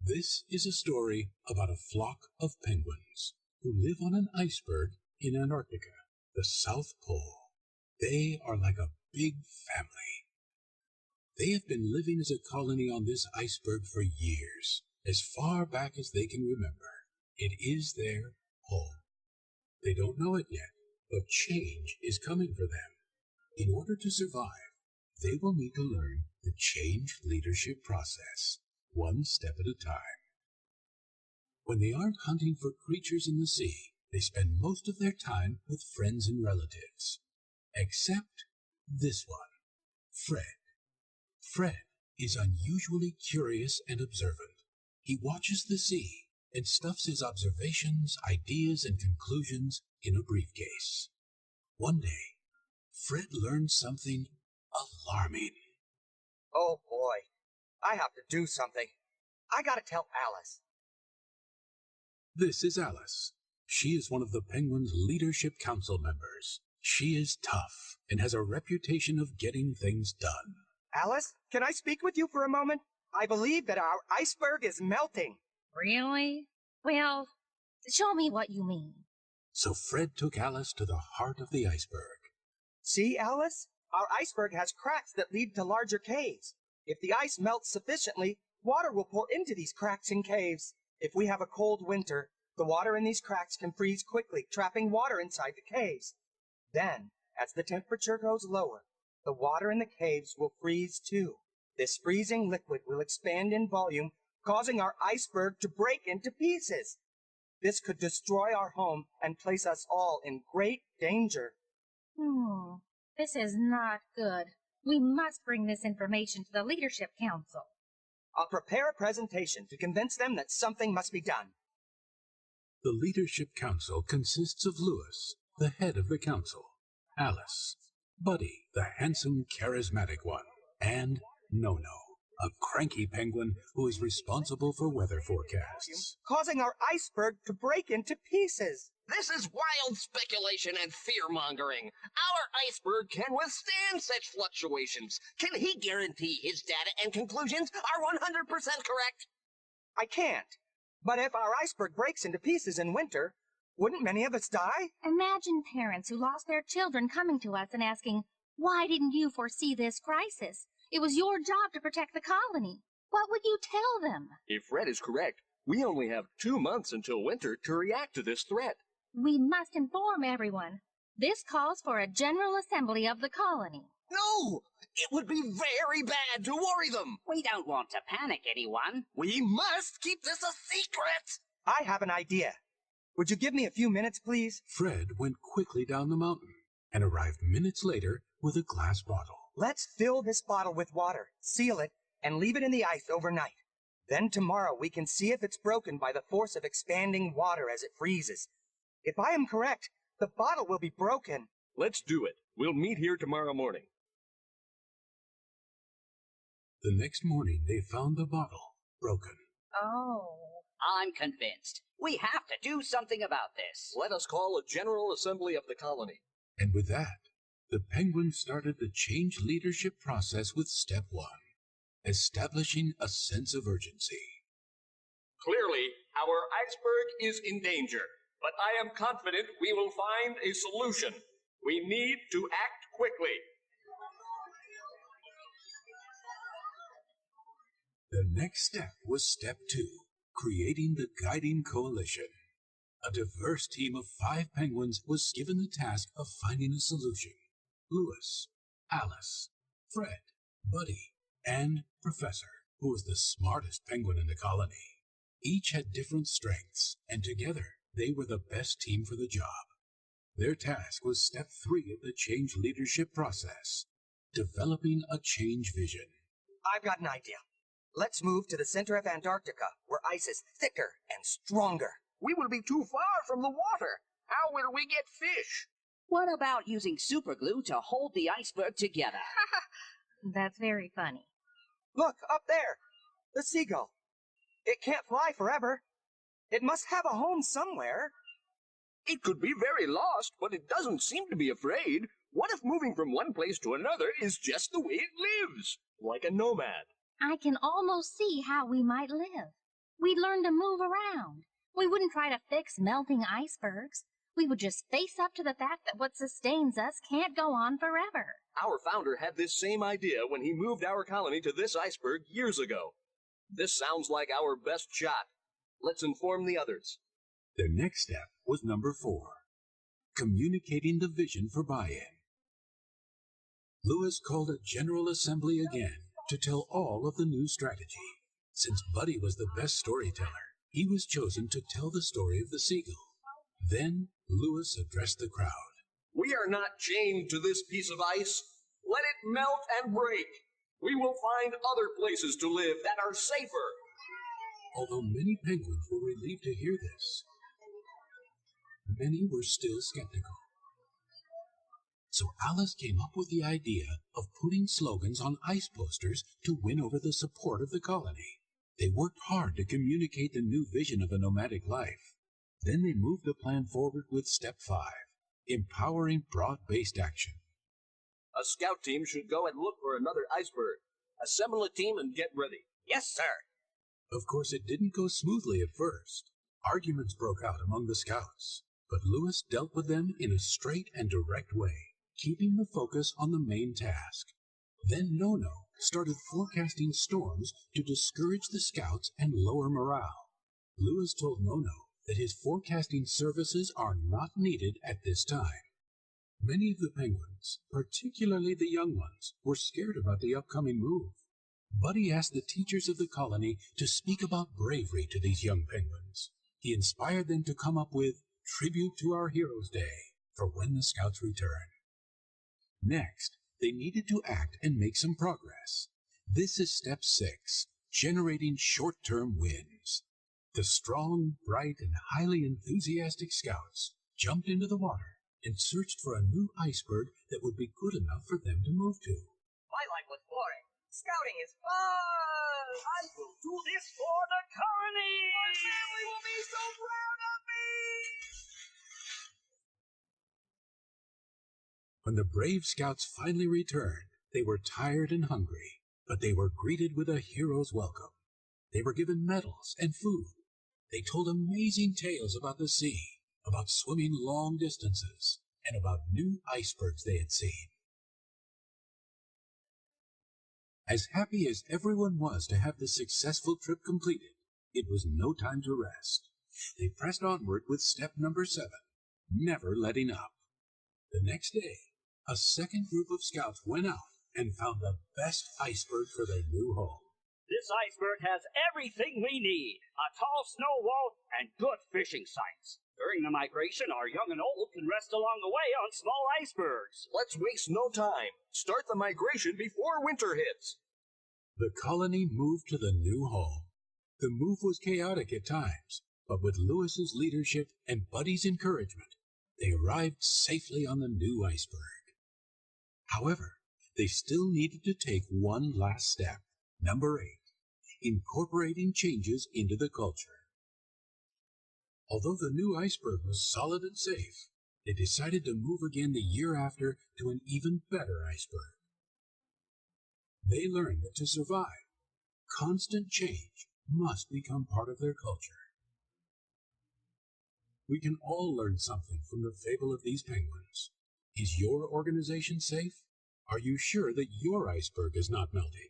This is a story about a flock of penguins who live on an iceberg in Antarctica, the South Pole. They are like a big family. They have been living as a colony on this iceberg for years, as far back as they can remember. It is their home. They don't know it yet, but change is coming for them. In order to survive, they will need to learn the change leadership process, one step at a time. When they aren't hunting for creatures in the sea, they spend most of their time with friends and relatives. Except this one, Fred. Fred is unusually curious and observant. He watches the sea and stuffs his observations, ideas, and conclusions in a briefcase. One day, Fred learned something alarming. Oh boy, I have to do something. I gotta tell Alice. This is Alice. She is one of the Penguins' Leadership Council members. She is tough and has a reputation of getting things done. Alice, can I speak with you for a moment? I believe that our iceberg is melting. Really? Well, show me what you mean. So Fred took Alice to the heart of the iceberg. See, Alice? Our iceberg has cracks that lead to larger caves. If the ice melts sufficiently, water will pour into these cracks and caves. If we have a cold winter, the water in these cracks can freeze quickly, trapping water inside the caves. Then, as the temperature goes lower, the water in the caves will freeze too. This freezing liquid will expand in volume, causing our iceberg to break into pieces. This could destroy our home and place us all in great danger. This is not good. We must bring this information to the Leadership Council. I'll prepare a presentation to convince them that something must be done. The Leadership Council consists of Lewis, the head of the council, Alice, Buddy, the handsome, charismatic one, and No-No, a cranky penguin who is responsible for weather forecasts. Causing our iceberg to break into pieces. This is wild speculation and fear-mongering. Our iceberg can withstand such fluctuations. Can he guarantee his data and conclusions are 100% correct? I can't. But if our iceberg breaks into pieces in winter, wouldn't many of us die? Imagine parents who lost their children coming to us and asking, "Why didn't you foresee this crisis? It was your job to protect the colony." What would you tell them? If Fred is correct, we only have 2 months until winter to react to this threat. We must inform everyone. This calls for a general assembly of the colony. No! It would be very bad to worry them. We don't want to panic anyone. We must keep this a secret. I have an idea. Would you give me a few minutes, please? Fred went quickly down the mountain and arrived minutes later with a glass bottle. Let's fill this bottle with water, seal it, and leave it in the ice overnight. Then tomorrow we can see if it's broken by the force of expanding water as it freezes. If I am correct, the bottle will be broken. Let's do it. We'll meet here tomorrow morning. The next morning, they found the bottle broken. Oh. I'm convinced. We have to do something about this. Let us call a general assembly of the colony. And with that, the Penguins started the change leadership process with step one, establishing a sense of urgency. Clearly, our iceberg is in danger, but I am confident we will find a solution. We need to act quickly. The next step was step two, creating the guiding coalition. A diverse team of 5 penguins was given the task of finding a solution. Lewis, Alice, Fred, Buddy, and Professor, who was the smartest penguin in the colony. Each had different strengths, and together they were the best team for the job. Their task was step 3 of the change leadership process, developing a change vision. I've got an idea. Let's move to the center of Antarctica, where ice is thicker and stronger. We will be too far from the water. How will we get fish? What about using superglue to hold the iceberg together? That's very funny. Look, up there. The seagull. It can't fly forever. It must have a home somewhere. It could be very lost, but it doesn't seem to be afraid. What if moving from one place to another is just the way it lives? Like a nomad. I can almost see how we might live. We'd learn to move around. We wouldn't try to fix melting icebergs. We would just face up to the fact that what sustains us can't go on forever. Our founder had this same idea when he moved our colony to this iceberg years ago. This sounds like our best shot. Let's inform the others. Their next step was number 4, communicating the vision for buy-in. Lewis called a general assembly again to tell all of the new strategy. Since Buddy was the best storyteller, he was chosen to tell the story of the seagull. Then Lewis addressed the crowd. We are not chained to this piece of ice. Let it melt and break. We will find other places to live that are safer. Although many penguins were relieved to hear this, many were still skeptical. So Alice came up with the idea of putting slogans on ice posters to win over the support of the colony. They worked hard to communicate the new vision of a nomadic life. Then they moved the plan forward with step 5, empowering broad-based action. A scout team should go and look for another iceberg. Assemble a team and get ready. Yes, sir. Of course, it didn't go smoothly at first. Arguments broke out among the scouts, but Lewis dealt with them in a straight and direct way, keeping the focus on the main task. Then No-No started forecasting storms to discourage the scouts and lower morale. Lewis told No-No that his forecasting services are not needed at this time. Many of the penguins, particularly the young ones, were scared about the upcoming move. Buddy asked the teachers of the colony to speak about bravery to these young penguins. He inspired them to come up with Tribute to Our Heroes Day for when the scouts return. Next, they needed to act and make some progress. This is step 6, generating short-term wins. The strong, bright, and highly enthusiastic scouts jumped into the water and searched for a new iceberg that would be good enough for them to move to. My life was boring. Scouting is fun. I will do this for the colony. My family will be so proud of me. When the brave scouts finally returned, they were tired and hungry, but they were greeted with a hero's welcome. They were given medals and food. They told amazing tales about the sea, about swimming long distances, and about new icebergs they had seen. As happy as everyone was to have the successful trip completed, it was no time to rest. They pressed onward with step number 7, never letting up. The next day, a second group of scouts went out and found the best iceberg for their new home. This iceberg has everything we need. A tall snow wall and good fishing sites. During the migration, our young and old can rest along the way on small icebergs. Let's waste no time. Start the migration before winter hits. The colony moved to the new home. The move was chaotic at times, but with Lewis's leadership and Buddy's encouragement, they arrived safely on the new iceberg. However, they still needed to take one last step. Number 8, incorporating changes into the culture. Although the new iceberg was solid and safe, they decided to move again the year after to an even better iceberg. They learned that to survive, constant change must become part of their culture. We can all learn something from the fable of these penguins. Is your organization safe? Are you sure that your iceberg is not melting?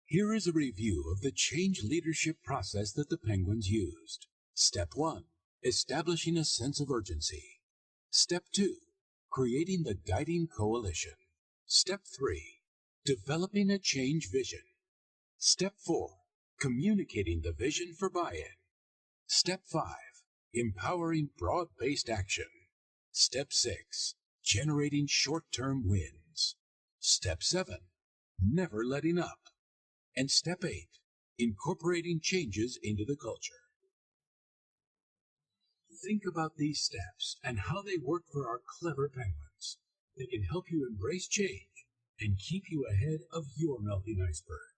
Here is a review of the change leadership process that the penguins used. Step 1, establishing a sense of urgency. Step 2, creating the guiding coalition. Step 3, developing a change vision. Step 4, communicating the vision for buy-in. Step 5, empowering broad-based action. Step 6, generating short-term wins. Step 7, never letting up. And Step 8, incorporating changes into the culture. Think about these steps and how they work for our clever penguins. They can help you embrace change and keep you ahead of your melting iceberg.